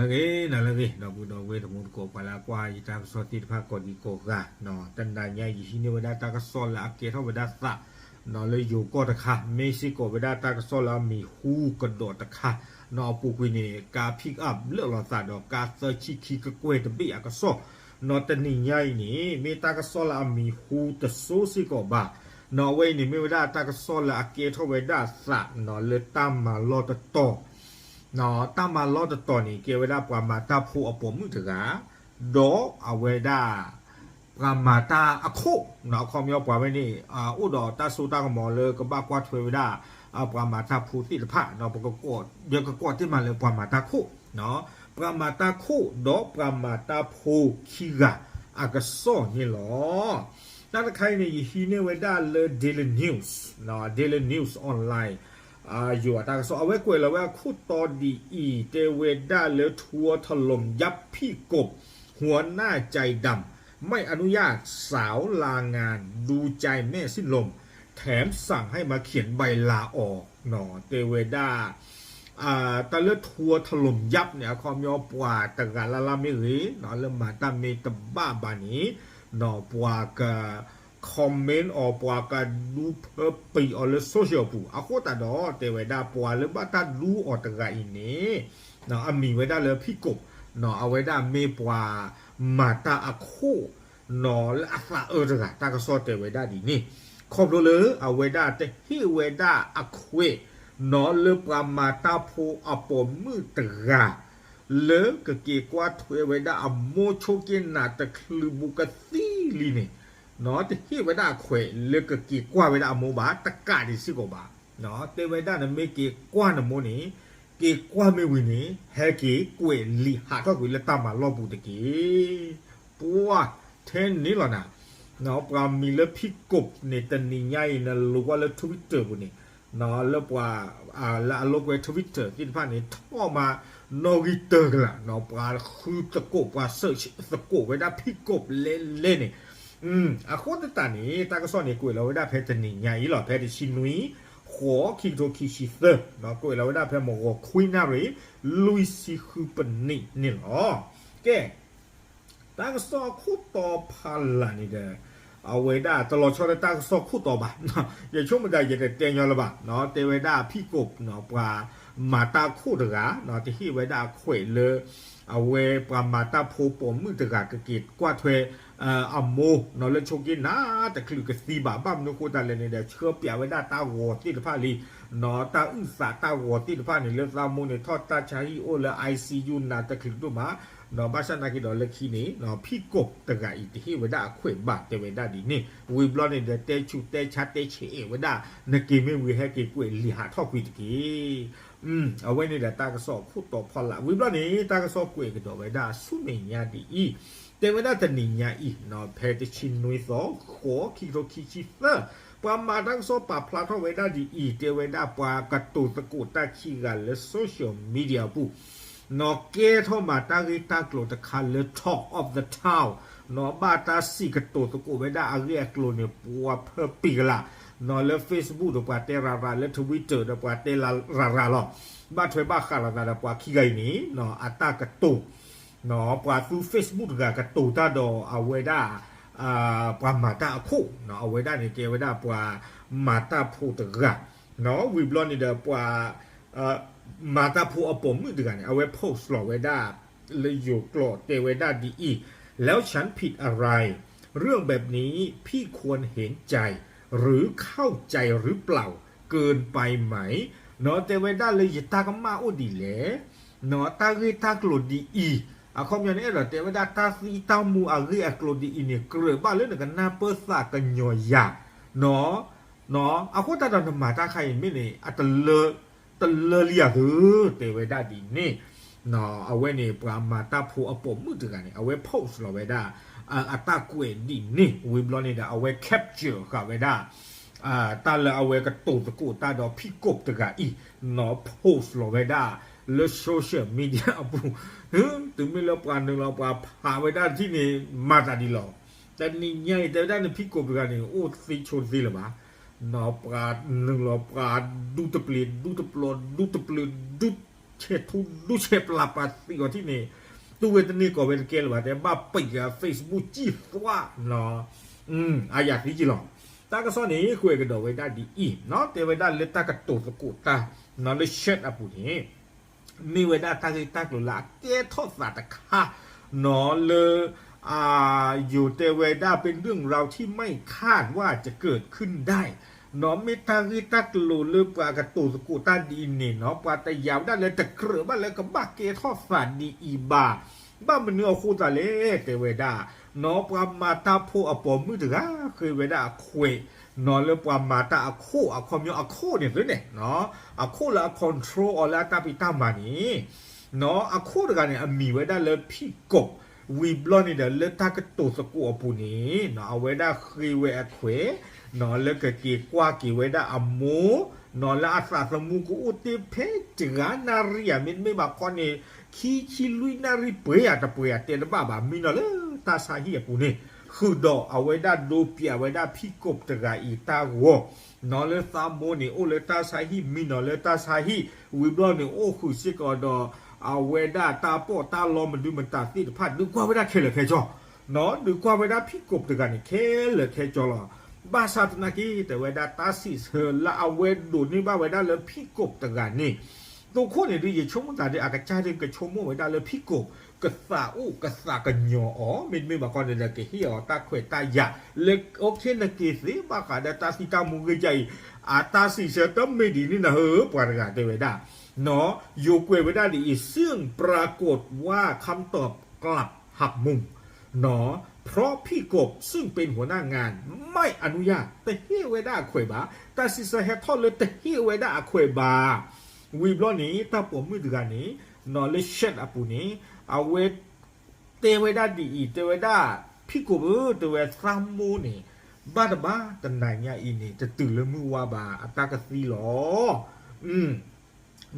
lagi nak budak we temu ko pala kwa ita soti pha ko di ko ga no tan da nya yi ni wada ta ka so la ke tho wada sa no le yu ko ta kha me si ko wada ta ka so la mi hu ko do ta kha no pu kwi ni ka pick up เลือกเราsa do ka sa chi ki ka kwe ta bi a ka so no tan ni nya ni me ta ka so la mi hu ta so si ko ba no we ni me wada ta ka so la ke tho wada sa no le ta ma lo ta to no ta ma lo ta to ni ke wada pa ma ta phu a pom mu ta ga do a wedaปรามาตาอโคเนาะคอมยอปว่าไว้นี่อุดอตาสูตาก็หมอเลยก็บ้ากว่าถวยได้ปรามาตาผู้ติดพระเนาะปกกดเดี๋ยวก็กดที่มาเลยปรามาตาโคเนาะปรามาตาโคดอปรามาตาผู้ขี้กะอากาศนี่หรอนั่นใครเนี่ยฮีเนเวด้าเลย Daily News เนาะ Daily News ออนไลน์อยู่ตากสเอาไว้กวยแล้วว่าคู่ตอดีอีเตเวด้าเลยทัวถล่มยับพี่กบหัวหน้าใจดำไม่อนุญาตสาวลางานดูใจแม่สิ้นลมแถมสั่งให้มาเขียนใบลาออกหนอเตเวดาตะเลือทัวถล่มยับเนี่ยความยอปวาตะกาลาลามิริหนอเริ่มมาตาเมตบ้าบานี้หนอปวากะคอมเมนต์ออกปวากะดูเพื่อปีออกเลยโซเชียลปูอะโคตาดอเตเวดาปวาเลยบ้าตาดูออกตะกาอินนี้หนอมีไว้ได้เลยพี่กบหนอเอาไว้ได้เมปวามาตาอะโคนอและอัฟาตะกะตากะซอเตเวดาดีนี่ครบเลยเอาไว้ได้แต่ฮิเวดาอะเคนอเลปรามาตาโพอปอมือตะกะเลกะเกกว่าถวยไว้ได้อโมโชเกนาตะคลืบุกะซีลีนี่เนาะแต่ฮิเวดาเควเลกะเกกว่าไว้ได้อโมบาตะกะดิสิโกบาเนาะเตเวดานะเมเกกว่านะโมนี่เกกว่าไม่วินี่เฮเกกวยลีหาก็กวยละตามาลอบูตะเกปัวเทนนี่หรอนะเนาะปรามีแล้วพี่กบในตันนี่ใหญ่นะรู้ว่าแล้วทวิตเตอร์บุนี่เนาะแล้วว่าแล้วโลกเว็บทวิตเตอร์ที่ผ่านนี้ท่อมานอริเตอร์ละเนาะปราคือตะโกบว่าเสิร์ชตะโกบไว้ได้พี่กบเล่นเล่นนี่อะโคตรตานี่ตากระสอนนี่กุยเราไว้ได้เพชรนี่ใหญ่หรอเพชรชินุยหัวคิงโตคิชิเตอร์เนาะกุยเราไว้ได้เพชรหมอกคุยนารีลุยซิคือปนี่นี่หรอแกตากสอคู่ต่อพันละนี่เด้อเอาไว้ได้ตลอดช่วงตากสอคู่ต่อบ่อย่าช่วงมันได้อย่าเตียงยอละบ่เนาะเตไว้ได้พี่กบเนาะปลามาตาคู่ตะกะเนาะที่ไว้ได้ข่วยเลยเอาไว้ปลามาตาโพปมมือตะกะกะกิดกว่าถวยอัมโมเนาะเลยโชกินนะแต่คือกะซีบาบ้ามนุกูตาเลยเนี่ยเชื่อเปียไว้ได้ตาหัวที่ผ้าลีเนาะตาอึ้งสาตาหัวที่ผ้านี่เลือดลามูเนี่ยทอดตาชาฮิโอและ ICU นะตะคือดูมาเนาะบ้านฉันนักกินดอลเลคีนี่เนาะพี่กบตะกะอีที่ไว้ได้ข่วยบาดเตไว้ได้ดีนี่วีบล็อกเนี่ยเตชูเตชัดเตเฉไว้ได้นักกินไม่วีให้กินกล้วยลีหาทอกุยตะกี้เอาไว้ในเดตากระสอบคู่ต่อพอละวีบล็อกนี้ตากระสอบกล้วยกระดอกไว้ได้สุเมียดีอีเตไว้ได้แต่นิญาอีเนาะเพจชินนุยสอหัวคิโรคิชิเซอร์ปามาดังโซปาพลาทไว้ได้ดีอีเตไว้ได้ปากระตุตะกุตาขี้กันและโซเชียลมีเดียปูนอเกทอมาตาริตากโลตะคันเล Talk of the Town นอบาตาสีกระตุตะกุไว้ได้อาเรียกโลเนี่ยปัวเพื่อปีละนอเล Facebook ดปาเตราและ Twitter ดปาเตราลอบาถวยบาคาราดปาขี้ไกนี้นออัตากระตุเนาะปว่าคือ Facebook กะตูตาดอเอาไว้ได้ปว่ามาตาคู่เนาะเอาไว้ได้ในเกไว้ได้ปว่ามาตาผู้ตะกะเนาะวิบลอนนี่เด้อปว่ามาตาผู้เอาปมมือตะกะเนี่ยเอาไว้โพสต์หลอกไว้ได้เลยอยู่โกรธเตไว้ได้ดีอีแล้วฉันผิดอะไรเรื่องแบบนี้พี่ควรเห็นใจหรือเข้าใจหรือเปล่าเกินไปไหมเนาะเตไว้ได้เลยอย่าตากมาโอดีแหละเนาะตาเรตาโกรธดีอีคอมอย่างนี้เหรอแต่ว่าดาตาซีตามูอารีอักโลดีอินเนี่ยเกลือบ้านเรื่องกันหน้าเปิดสากันหน่อยาเนาะเอาคนตาดำมาตาใครไม่เนี่ยตะเลเลียแต่ไว้ได้ดีนี่เนาะเอาไว้เนี่ยปรามาตาผู้เอาปมมือถือกันเนี่ยเอาไว้โพสเราไว้ได้อัตาเกวดีนี่วิบลอนเนี่ยเอาไว้แคปเจอร์กับไว้ได้ตาเลยเอาไว้กระตุกตะกูตาดอกพี่กบตะกะอีเนาะโพสเราไว้ได้และโซเชียลมีเดียปูถึงไม่เราปานหนึ่งเราปาพาไว้ด้านที่นี่มาตาดีหรอแต่นี่ใหญ่แต่ด้านนี้พี่กบกันนี่โอ้ซีชนซีหรือเปล่าเนาะปาหนึ่งเราปาดูตะปลีดูตะปลดดูตะปลีดู เชทุดูเชปลาปาติกที่นี่ตัวเวทนี่ก็เวทเกลว่าแต่บ้าปิดเฟซบุ๊กจีว่าเนาะอาอยากที่จีหรอตาก็ซ้อนนี้คุยกันดอกไว้ได้ดีอีเนาะแต่ไว้ได้เลยตากระตุกสกุตาเนาะเลยเช็ดอ่ะปุ่นนี้มีไว้ได้ตาคือตากลุละเจ้ทอดสาตะค่ะเนาะเลยอยู่แต่ไว้ได้เป็นเรื่องราวที่ไม่คาดว่าจะเกิดขึ้นได้เนาะไม่ตาคือตากลุเลยปากระตุกสกุตาดีนี่เนาะปาแต่ยาวได้เลยแต่เครือบ้านเลยกับบ้าเกทอดสาดีอีบ้ามันเนื้อคู่ตาเล่แต่ไว้ได้เนาะปามาตาโพอปอมือถือเคยไว้ได้คุยนอนเรื่องความมาตาอโคอความยออโคเนี่ยเลยเนี่ยเนาะอโคและคอนโทรลและตาปิตามานี่เนาะอโคด้วยกันเนี่ยมีไว้ได้เลยพี่กบวีบลอนนี่เดี๋ยวเลือกตากระตุกสกุอปูนี้เนาะเอาไว้ได้คือไว้อเควเนาะเลือกกี่กว่ากี่ไว้ได้อโมเนาะแล้วอาสาสมุกุอุติเพจงานารีอ่ะมันไม่บอกคนนี้คีลุยนารีเปียตะเปียเตียนบ้ามีเนาะเลยตาสาฮีปูนี้คือดอกเอาไว้ได้ดูเปียไว้ได้พี่กบตะกาอีตาวัวนอเลตาโมนี่โอเลตาไซฮีมีนอเลตาไซฮีวิบลอนนี่โอคือสิกอดอเอาไว้ได้ตาโปตาลอมันดูมันตาตีพัดดูกว่าไว้ได้เคเลยเคจอเนาะดูกว่าไว้ได้พี่กบตะกานี่เคเลยเคจอละบาซาตนากีแต่ไว้ได้ตาสิเฮละเอาไว้ดูนี่บ้าไว้ได้เลยพี่กบตะกานี่ตัวคนเนี่ยดูยิ่งชมตาเดียอากาศใจเรื่องกับชมไว้ได้เลยพี่กบกษาอู้กษากันยอไม่บอกก่อนเลยque hierตาเขวตายาเล็กโอเคนะกีสิบากาดตาสิตามุกใจตาสิเสตไม่ดีนี่นะปวดกาเตเวดาเนาะอยู่เกวเวดาดีซึ่งปรากฏว่าคำตอบกลับหักมุมเนาะเพราะพี่กบซึ่งเป็นหัวหน้างานไม่อนุญาตแต่เฮเวดาเขวบาแต่สิเสฮทอเลยแต่เฮเวดาเขวบาวีบลอนี้ตาผมมือถือนี้เนาะเลยเช็ดอปุนี้เอาเวเตเวดาดีเตเวดาพี่กูเตเวสามโมนี่บ้าตันไหนเนี่ยอินี่จะตื่นเลยมือว่าบาอัตากสีหรอ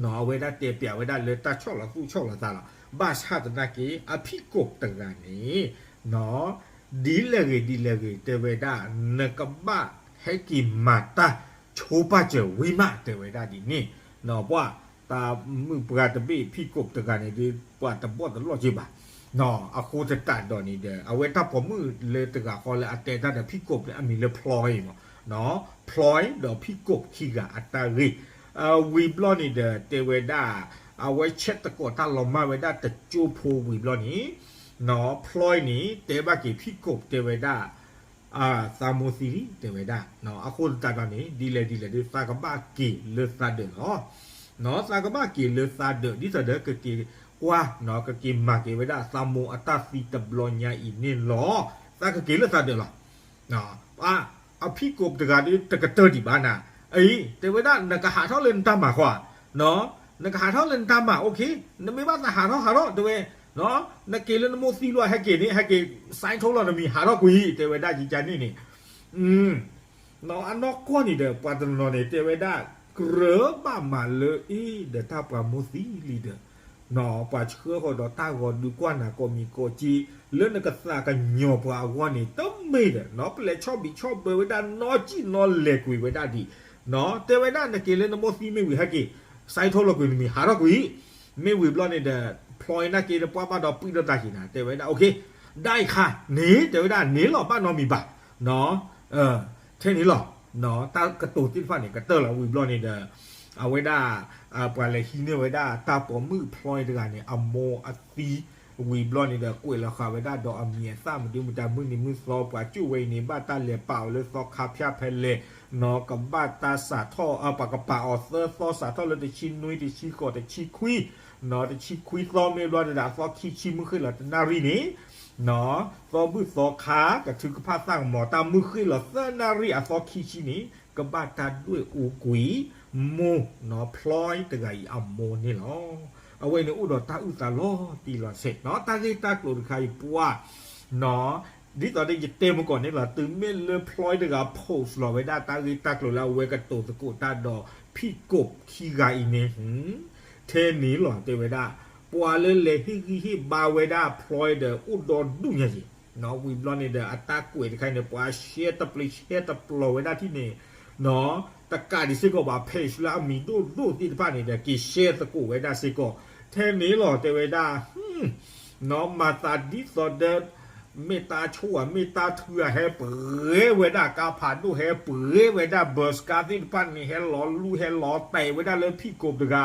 หนอเวดาเตเปียเวดาเลยตาชอบละกูชอบละตาละบ้าชาตินากีอพี่กบตังานนี้หนอดีเลยเตเวดานกบ้าให้กิมาตาโชปาเจวิมาเตเวดาดีนี่หนอว่าตามือปราตบีพี่กบตะการนี่ดีปราตบอตลอดจีบะเนาะอาโคจะตัดดอกนี่เด้อเอาไว้ถ้าผมมือเลยตะกาคอเลยอัตเตต้าแต่พี่กบเนี่ยมีเลยพลอยเนาะพลอยดอกพี่กบขี้กะอัตตารีวีบลอนี่เด้อเตเวดาเอาไว้เช็ดตะกอตาลงมาไว้ได้แต่จูโพวีบลอนี่เนาะพลอยนี่เตบากีพี่กบเตเวดาซาโมซีรีเตเวดาเนาะอาโคจะตัดดอกนี่ดีเลยดีฟากบ้ากีเลซาเด้อเนาะสากบ้ากีเลซาเดอร์ดิซาเดอร์ก็กีว่าเนาะก็กีมากีไว้ได้ซาโมอัตาซีตบลอนยาอินนี่หรอสากกีเลซาเดอร์หรอเนาะเอาพี่กบตะการนี่ตะกะเตอร์ดิบ้านะแต่ไว้ได้นักหาเท่าเล่นตามมาขวาเนาะนักหาเท่าเล่นตามมาโอเคนั่นไม่ว่าจะหาเท่าตัวเนาะนักเกลนโมซีลอยให้เกนี่ให้เกไซน์ทั่วเรามีหาเท่ากุยแต่ไว้ได้จริงๆนี่เนาะอันนอกก้อนนี่เด้อปัตตานนี่แต่ไว้ได้เกลือบ้ามาเลยเดี๋ยวถ้าปราโมซีลีเดอร์เนาะป่าเชื่อเขาดอต้าก็ดูกว่านะก็มีโกจีเรื่องนักษากันหยอบว่าวันนี้ต้องไม่เด้อเนาะเป็นชอบบิชอบเบอร์ไว้ด้านนอจีนอเล็กไว้ด้านดีเนาะแต่ไว้ด้านนักเกลือนโมซีไม่วิหากีไซโทโลกุมีหารักุยไม่วิบล้อนี่เด้อพลอยนักเกลือป้าบ้าดอกปีดได้กี่นะแต่ไว้ด้านโอเคได้ค่ะหนีแต่ไว้ด้านหนีหรอบ้านนอมีบ่าเนาะเช่นนี้หรอเนาะตากระตูติดฟันนี่กระเตอร์เราวิบล้อนี่เด้อเอาไว้ได้ปลายเลยที่เนี่ยไว้ได้ตาปอมือพลอยด้วยกันเนี่ยอโมอตีวีบลอนนี่เด้อกล้วยราคาไว้ได้ดอกอเมียซ่ามันดูมันจะมือนี่มือซอปลาจู่ไว้นี่บ้าตาเหลี่ยเปล่าเลยซอคาพยาเพลเลยเนาะกับบ้าตาสาท่อปากกระป๋าออเซอร์ซอสาท่อเลยแต่ชิ้นนุ้ยแต่ชิ้นกอดแต่ชิ้นคุยเนาะแต่ชิ้นคุยซอไม่รอดแต่ซอขี้ชิ้นมือขึ้นหลังนารีนี้เนาะซอมือซอขากับถึงกับผ้าสร้างหมอตามมือขึ้นหลังเซอร์นารีซอขี้ชิ้นนี้กับบ้าตาด้วยอูกุยโมเนาะพลอยตะไงอัมโมนี่หรอเอาไว้ในอุดรตาอุตาล้อตีหล่อเสร็จเนาะตาเกตากลุ่นใครปัวเนาะนี่ตอนนี้จะเต็มมาก่อนนี่หรอตื่นเม่นเลยพลอยตะกาโพสหล่อไว้ได้ตาเกตากลุ่นเราไว้กันโตตะกุตาดอพี่กบขี้ไก่เนี่ยเทนี้หล่อเตไว้ได้ปัวเลยฮิบาไว้ได้พลอยเดออุดรดุเนี่ยสิเนาะวิบลอนนี่เดออัตตากุยใครเนี่ยปัวเชียตะปลิเชียตะปลอไว้ได้ที่นี่เนาะ ตะการดิสิโกบาเพจละมีดูที่บ้านนี่เดกิเชตะกูเวดาสิโกเทนี้หรอเตเวดาน้องมาตาดิสเดเมตาชั่วเมตาเถื่อแฮเปื่อเวดากาผ่านดูแฮเปื่อเวดาเบอร์สการ์ที่ปั้นนี่แฮล้อลู่แฮล้อเตะเวดาเลยพี่กบดกา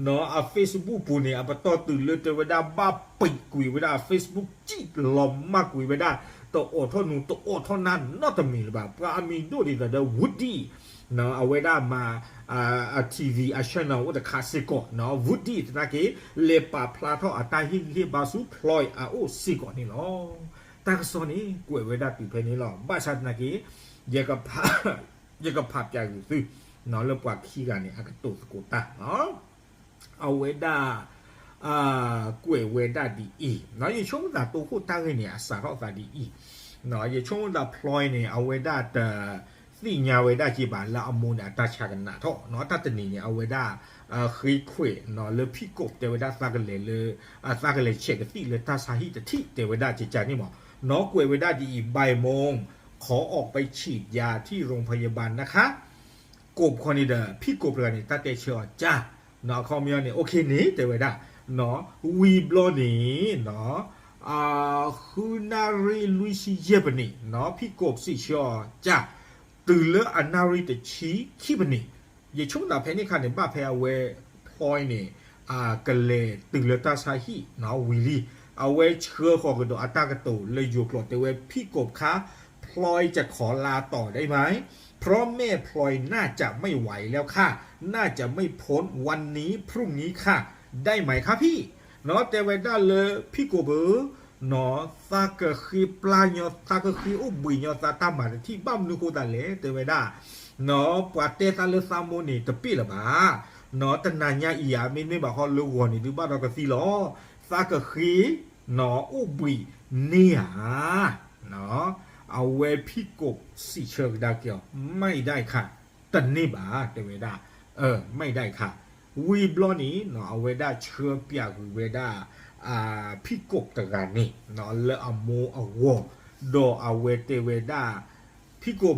เนาะอ่ะ Facebook ปูเนี่ยอ่ะปะต่อตื่นเลยเตเวดาบ้าปิดกุยเวดา Facebook จีบหลอมมากกุยเวดาตัวโอดเท่านูตัวโอดเท่านั้นนอตมีหรือเปล่าปลามีดูดีแต่เดวูดดี้เนาะเอาเวดามาทีวีอ่ะช่องว่าเดคาสิโกเนาะวูดดี้ตะกี้เลปาพลาท่ออ่ะตาฮิบาสุพลอยอ่ะโอสิโกนี่เนาะตากสอนี่กวยเวดาปีเพนี้หรอบ้าชัดนะกี้เยกับพาเยกับพาจากอยู่ซื้อเนาะเริ่มกว่าขี้กันเนี่ยอากาศตุสกุตาเนาะเอาเวดากวยเวดาดีอีเนาะยังช่วงดาตัวคู่ตั้งเนี่ยสาเขาสาดีอีเนาะยังช่วงดาพลอยเนี่ยเอาเวดาแต่สิ่งยาเวดาจีบานแล้วเอามูเนี่ยตาชากันหนาท่อเนาะตัดนี่เนี่ยเอาเวดาเคยคุยเนาะเลยพี่กบเตเวดาซากันเลยซากันเลยเช็คกันที่เลยตาสาหิตที่เตเวดาจิจานี่หมอเนาะกวยเวดาดีบ่ายโมงขอออกไปฉีดยาที่โรงพยาบาลนะคะกบคนนี้เด้อพี่กบเลยนี่ตาเตเชียวจ้าเนาะเขามีเนี่ยโอเคนี่เตเวดาเนาะวีบลอนี่เนาะฮูนารีลุยซิเยบนี่เนาะพี่กบสิเชียวจ้าตื่นแล้วอันนารีแต่ชี้ขี้บนี่อย่าช่วงดาเพนี่ค่ะเนี่ยบ้าเพอเวพลอยนี่กันเลยตื่นแล้วตาสาหิเนาะวิลี่เอาไว้เชื่อขอกระโดดอัตากระตูเลยอยู่ปลอดแต่เว้พี่กบคะพลอยจะขอลาต่อได้ไหมเพราะแม่พลอยน่าจะไม่ไหวแล้วค่ะน่าจะไม่พ้นวันนี้พรุ่งนี้ค่ะได้ไหมคะพี่เนาะแต่ไว้ได้เลยพี่กบเนาะซากะคีปลาเนาะซากะคีอุบุยเนาะซาตามาที่บ้านนูกูตาเลยแต่ไว้ได้เนาะปาเตซาเลซาโมนี่ตะปีละบ้าเนาะตนาญาอียาไม่บอกเขาลูกหัวนี่ดูบ้านเราก็สิล้อซากะคีเนาะอุบุยเนี่ยเนาะเอาเวพี่กบสิเชิงดาเกียวไม่ได้ค่ะตันนี่บ้าแต่ไว้ได้ไม่ได้ค่ะวีบลอนี่เนาะเอาเวด้าเชื่อเปียกเวด้าพี่กบตะการนี่เนาะเลอโมอวอดอเอาเวเตเวด้าพี่กบ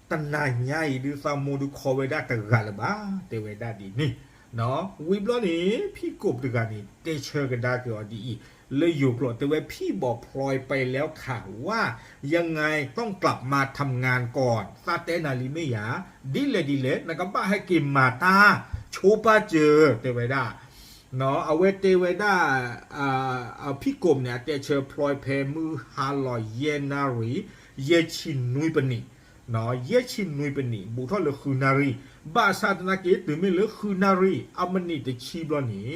ตันนายใหญ่ดูซาโมดูคอเวด้าตะการละบ้าเตเวด้าดีนี่เนาะวีบลอนี่พี่กบตะการนี่เตเชื่อกันได้ก็ดีเลยอยู่ปลอดแต่ว่าพี่บอกพลอยไปแล้วค่ะว่ายังไงต้องกลับมาทำงานก่อนซาเตนาลิเมียดิเลนะครับบ้าให้กินมาตาชูปาเจอเตเวด้าเนาะเอาเวเตเวด้าพี่กลมเนี่ยเตเชอพลอยเพมือฮาลอยเยนารีเยชินนุยปนิเนาะเยชินนุยปนิบุทอเลคือนารีบ้าซาตนาเกตตื่นไม่เลคือนารีอามันนี่แต่ชีบลอนี่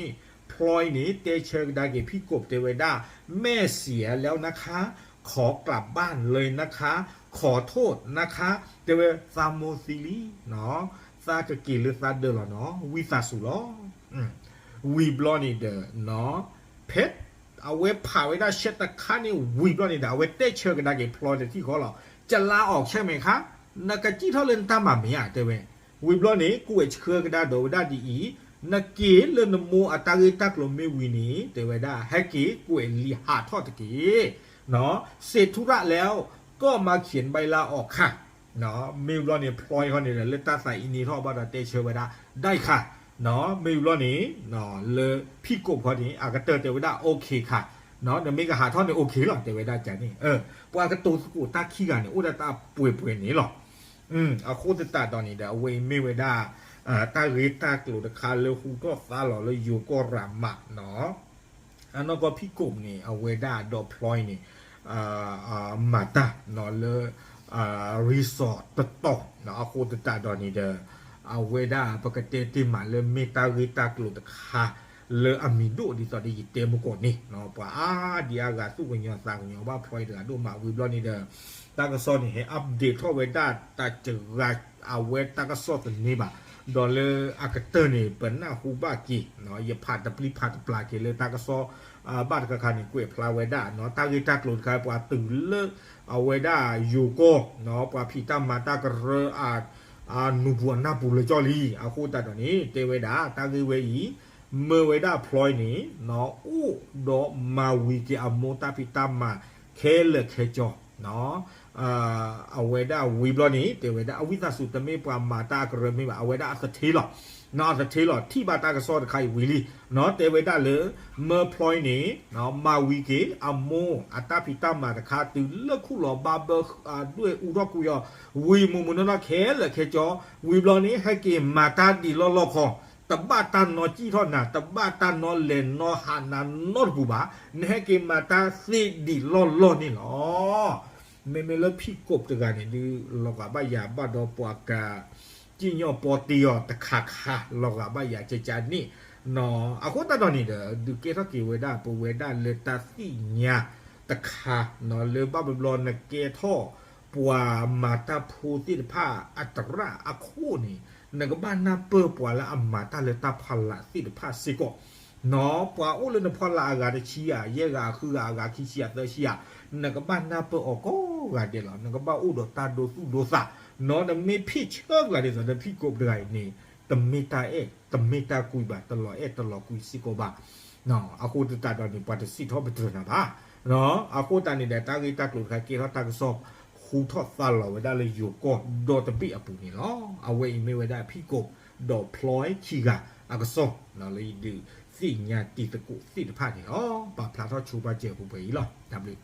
พลอยนี่เตเชอดาเกพี่กบเตเวด้าแม่เสียแล้วนะคะขอกลับบ้านเลยนะคะขอโทษนะคะเตเวซามโมซิลีเนาะซากะกิหรือซาเดอร์เนาะวิซาสุลอวีบลอนี่เดอเนาะเพชรเอาไว้ผ่าไว้ได้เช็ดตะคันนี่วีบลอนี่เดอเอาไว้เตเชอกันได้เกพลอยที่เขาหรอจะลาออกใช่ไหมคะนักจีเท่าเล่นตามมาไม่อยากเตเววีบลอนี่กูเอชเคือกันได้โดได้ดีนักเกลนโมอัตาริตักลมไม่วินีเตเวด้าแฮกกี้กูเอลีหาทอดตะกี้เนาะเสร็จธุระแล้วก็มาเขียนใบลาออกค่ะเนาะมิวลอนี่พลอยเขาเนี่ยเลต้าใส่อินนี่ท่อบาดาเตเชเวด้าได้ค่ะเนาะมิวลอนี่เนาะเลยพี่กบพอดีอากาเตอร์เตเวด้าโอเคค่ะเนาะเดี๋ยวมีกหาทอดเนี่ยโอเคหรอเตเวด้าใจนี่ปวากระตูสกูตาขี้กันเนี่ยอุดตาป่วยนี่หรอเอาโคตรตาตอนนี้เดี๋ยวเวมิเวด้าตาริตากลุดคาเลหูก็ฟาหล่อเลยอยู่ก็รำมะเนาะอันนั้นก็พี่กบนี่เอาเวด้าดอพลอยนี่มาตาเนาะเลยรีสอร์ทต่อเนาะโคตรตาตอนนี้เด้อเอาเวด้าปกติที่มาเลยเมตาริตากลุดคาเลยอามิโดดิตอดีเตมุกนี่เนาะป่าเดียกาสู้กันยังสั่งยังว่าพลอยเดือดดูมาวิบลอนี่เด้อตากระสอนนี่ให้อัปเดตทั่วเวด้าตาเจอเอาเวตากระสอนนี่บ่ดอลเลอร์อากาเตอร์นี่เป็นหน้าฮูบากีเนาะอย่าผ่านตะปลีผ่านตะปลาเกเลยตากระซบ้านกะคานี่กุยพลาเวด้าเนาะตากิตากลุนคายปว่าตื่นเลิกเอาเวด้าอยู่ก็เนาะปว่าพี่ตั้มมาตากระเรนูบัวนาปูเลยจอลีเอาคู่ตาตอนนี้เตเวด้าตากิเวอีเมื่อเวด้าพลอยนี่เนาะอู้ดอมาวีเกอโมตาพี่ตั้มมาเคเลเคจอเนาะ เอาเวด้าวีบลอนี่เตเวด้าอวิตาสุตเมปรามาตากระเมเอาเวด้าสถิลนอสถิลที่บาตากระซอดใครวิลีเนาะเตเวด้าเลยเมื่อพลอยนี่เนาะมาวีเกอโมอัตตาพิตามาตะคาตือเลิกคู่หล่อบาเบอด้วยอุดกุยอวีมุมุนนเคเลยเคจอวีบลอนี่ให้เกมาตาดีลอลอพอตบบ้าตานอจีทอนาตบบ้าตานอเลนนอหานานอบูบาเนให้เกมาตาซีดีลอลอนี่หรอไม่แล้วพี่กบตะกันนี่ดูลอกบ้ายาบ้าดอปวกาจิญญอปอติยอตะคาคาลอกบ้ายาเจจานี่นออะโคตาดอนี่เด้อดูเกทอกิเวดาปเวดาเลตาซิญาตะคานอเลบ้าบบลอนเกทอปัวมาตาพูติผ้าอัตระอะโคนี่นักบ้านนาเปอร์ปัวละอัมมาตาเลตาพัลละติดผ้าสิโกเนาะปัวโอเลนพอลาอากาเชียเยกาคืออากาคิเชียเตเชียนักบ้านนาเปอร์ออกก็เดลนักบ้านอุดตาโดสุโดซาเนาะแต่ไม่พี่เชื่อละเดสแต่พี่กบได้นี่ตเมตาตเมตากุยบาตลอดตลอดกุยสิโกบาเนาะอะโคตตาดอนี่ปัตสิทอเปตรนะบาเนาะอะโคตานี่เดตากิตากลุคาเกทอตากซอบคูทอดซาลอเวดาเลยอยู่ก็โดตปิอปุนี่เนาะเอาไว้ไม่เวดาพี่กบดอกพลอยขี้กะอากซอเนาะเลยดื้อสิ่งญาติตะกุสิทธิภาคนี่อ๋อปะพลาทอชูบาเจอผู้ไปอีหรอ W